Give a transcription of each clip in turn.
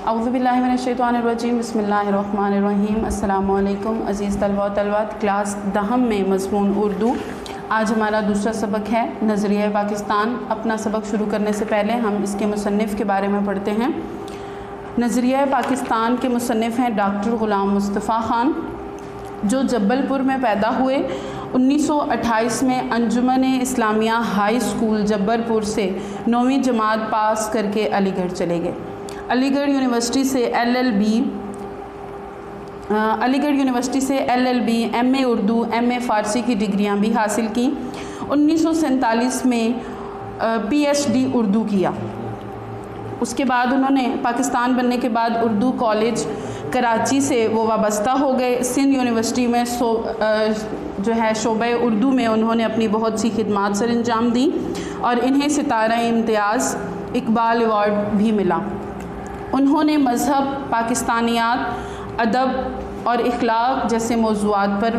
اعوذ باللہ من الشیطان الرجیم بسم اللہ الرحمن الرحیم۔ السلام علیکم عزیز طلباء و طالبات، کلاس 10 میں مضمون اردو۔ آج ہمارا دوسرا سبق ہے نظریہ پاکستان۔ اپنا سبق شروع کرنے سے پہلے ہم اس کے مصنف کے بارے میں پڑھتے ہیں۔ نظریہ پاکستان کے مصنف ہیں ڈاکٹر غلام مصطفیٰ خان، جو جبل پور میں پیدا ہوئے۔ 1928 میں انجمن اسلامیہ ہائی اسکول جبل پور سے 9ویں جماعت پاس کر کے علی گڑھ چلے گئے۔ علی گڑھ یونیورسٹی سے LLB MA اردو MA فارسی کی ڈگریاں بھی حاصل کیں۔ 1947 میں PhD اردو کیا۔ اس کے بعد انہوں نے پاکستان بننے کے بعد اردو کالج کراچی سے وہ وابستہ ہو گئے۔ سندھ یونیورسٹی میں شعبہ اردو میں انہوں نے اپنی بہت سی خدمات سر انجام دیں اور انہیں ستارہ امتیاز اقبال ایوارڈ بھی ملا۔ انہوں نے مذہب، پاکستانیات، ادب اور اخلاق جیسے موضوعات پر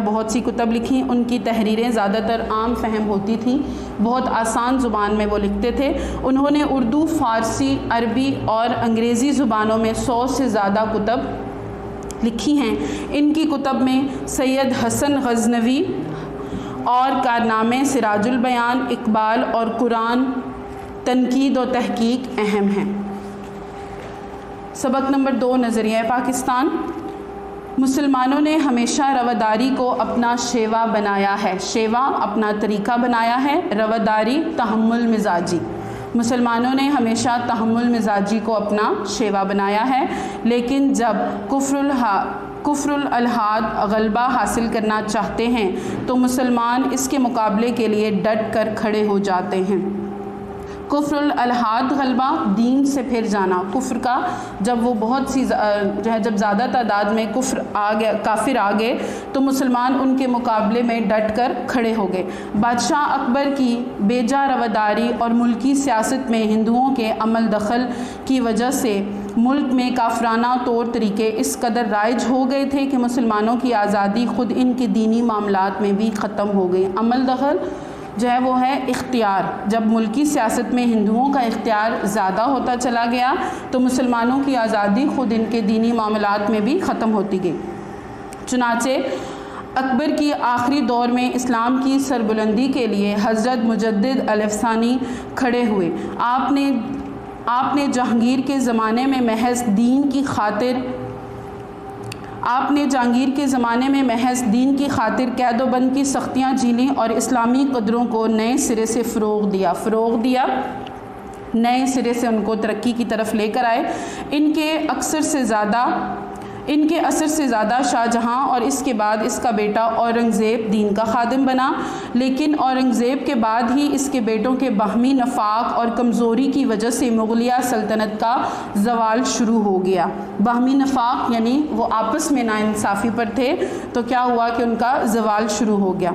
بہت سی کتب لکھی۔ ان کی تحریریں زیادہ تر عام فہم ہوتی تھیں، بہت آسان زبان میں وہ لکھتے تھے۔ انہوں نے اردو، فارسی، عربی اور انگریزی زبانوں میں 100 سے زیادہ کتب لکھی ہیں۔ ان کی کتب میں سید حسن غزنوی اور کارنامے، سراج البیان، اقبال اور قرآن، تنقید و تحقیق اہم ہیں۔ سبق نمبر 2، نظریہ پاکستان۔ مسلمانوں نے ہمیشہ رواداری کو اپنا شیوا بنایا ہے۔ شیوا اپنا طریقہ بنایا ہے، رواداری تحمل مزاجی۔ مسلمانوں نے ہمیشہ تحمل مزاجی کو اپنا شیوا بنایا ہے، لیکن جب کفر الالحاد غلبہ حاصل کرنا چاہتے ہیں تو مسلمان اس کے مقابلے کے لیے ڈٹ کر کھڑے ہو جاتے ہیں۔ کفر الالحاد غلبہ، دین سے پھر جانا۔ کفر کا جب وہ بہت سی جب زیادہ تعداد میں کافر آ گئے تو مسلمان ان کے مقابلے میں ڈٹ کر کھڑے ہو گئے۔ بادشاہ اکبر کی بیجا رواداری اور ملکی سیاست میں ہندوؤں کے عمل دخل کی وجہ سے ملک میں کافرانہ طور طریقے اس قدر رائج ہو گئے تھے کہ مسلمانوں کی آزادی خود ان کے دینی معاملات میں بھی ختم ہو گئی۔ عمل دخل وہ ہے اختیار۔ جب ملکی سیاست میں ہندوؤں کا اختیار زیادہ ہوتا چلا گیا تو مسلمانوں کی آزادی خود ان کے دینی معاملات میں بھی ختم ہوتی گئی۔ چنانچہ اکبر کی آخری دور میں اسلام کی سربلندی کے لیے حضرت مجدد الافسانی کھڑے ہوئے۔ آپ نے جہانگیر کے زمانے میں محض دین کی خاطر قید و بند کی سختیاں جھیلیں اور اسلامی قدروں کو نئے سرے سے فروغ دیا، نئے سرے سے ان کو ترقی کی طرف لے کر آئے۔ ان کے اثر سے زیادہ شاہ جہاں اور اس کے بعد اس کا بیٹا اورنگزیب دین کا خادم بنا، لیکن اورنگزیب کے بعد ہی اس کے بیٹوں کے باہمی نفاق اور کمزوری کی وجہ سے مغلیہ سلطنت کا زوال شروع ہو گیا۔ باہمی نفاق یعنی وہ آپس میں ناانصافی پر تھے تو کیا ہوا کہ ان کا زوال شروع ہو گیا۔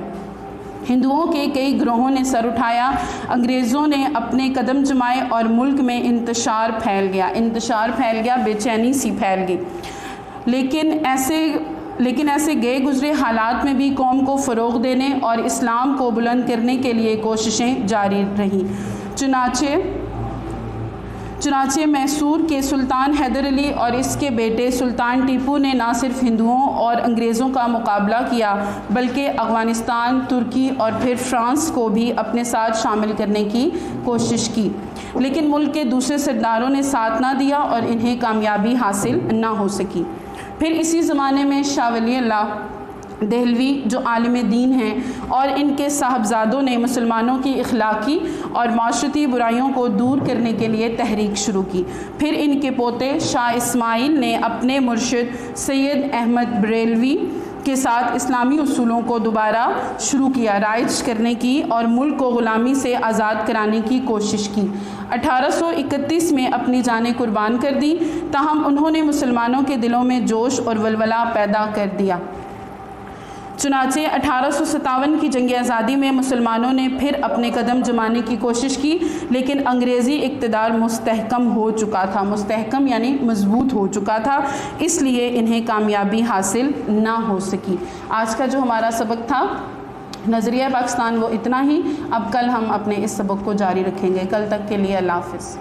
ہندوؤں کے کئی گروہوں نے سر اٹھایا، انگریزوں نے اپنے قدم جمائے اور ملک میں انتشار پھیل گیا، بے چینی سی پھیل گئی۔ لیکن ایسے گئے گزرے حالات میں بھی قوم کو فروغ دینے اور اسلام کو بلند کرنے کے لیے کوششیں جاری رہیں۔ چنانچہ میسور کے سلطان حیدر علی اور اس کے بیٹے سلطان ٹیپو نے نہ صرف ہندوؤں اور انگریزوں کا مقابلہ کیا بلکہ افغانستان، ترکی اور پھر فرانس کو بھی اپنے ساتھ شامل کرنے کی کوشش کی، لیکن ملک کے دوسرے سرداروں نے ساتھ نہ دیا اور انہیں کامیابی حاصل نہ ہو سکی۔ پھر اسی زمانے میں شاہ ولی اللہ دہلوی جو عالم دین ہیں اور ان کے صاحبزادوں نے مسلمانوں کی اخلاقی اور معاشرتی برائیوں کو دور کرنے کے لیے تحریک شروع کی۔ پھر ان کے پوتے شاہ اسماعیل نے اپنے مرشد سید احمد بریلوی کے ساتھ اسلامی اصولوں کو دوبارہ شروع کیا، رائج کرنے کی اور ملک کو غلامی سے آزاد کرانے کی کوشش کی۔ 1831 میں اپنی جانیں قربان کر دی، تاہم انہوں نے مسلمانوں کے دلوں میں جوش اور ولولہ پیدا کر دیا۔ چنانچہ 1857 کی جنگ آزادی میں مسلمانوں نے پھر اپنے قدم جمانے کی کوشش کی، لیکن انگریزی اقتدار مستحکم ہو چکا تھا، مستحکم یعنی مضبوط ہو چکا تھا، اس لیے انہیں کامیابی حاصل نہ ہو سکی۔ آج کا جو ہمارا سبق تھا نظریہ پاکستان وہ اتنا ہی۔ اب کل ہم اپنے اس سبق کو جاری رکھیں گے۔ کل تک کے لیے اللہ حافظ۔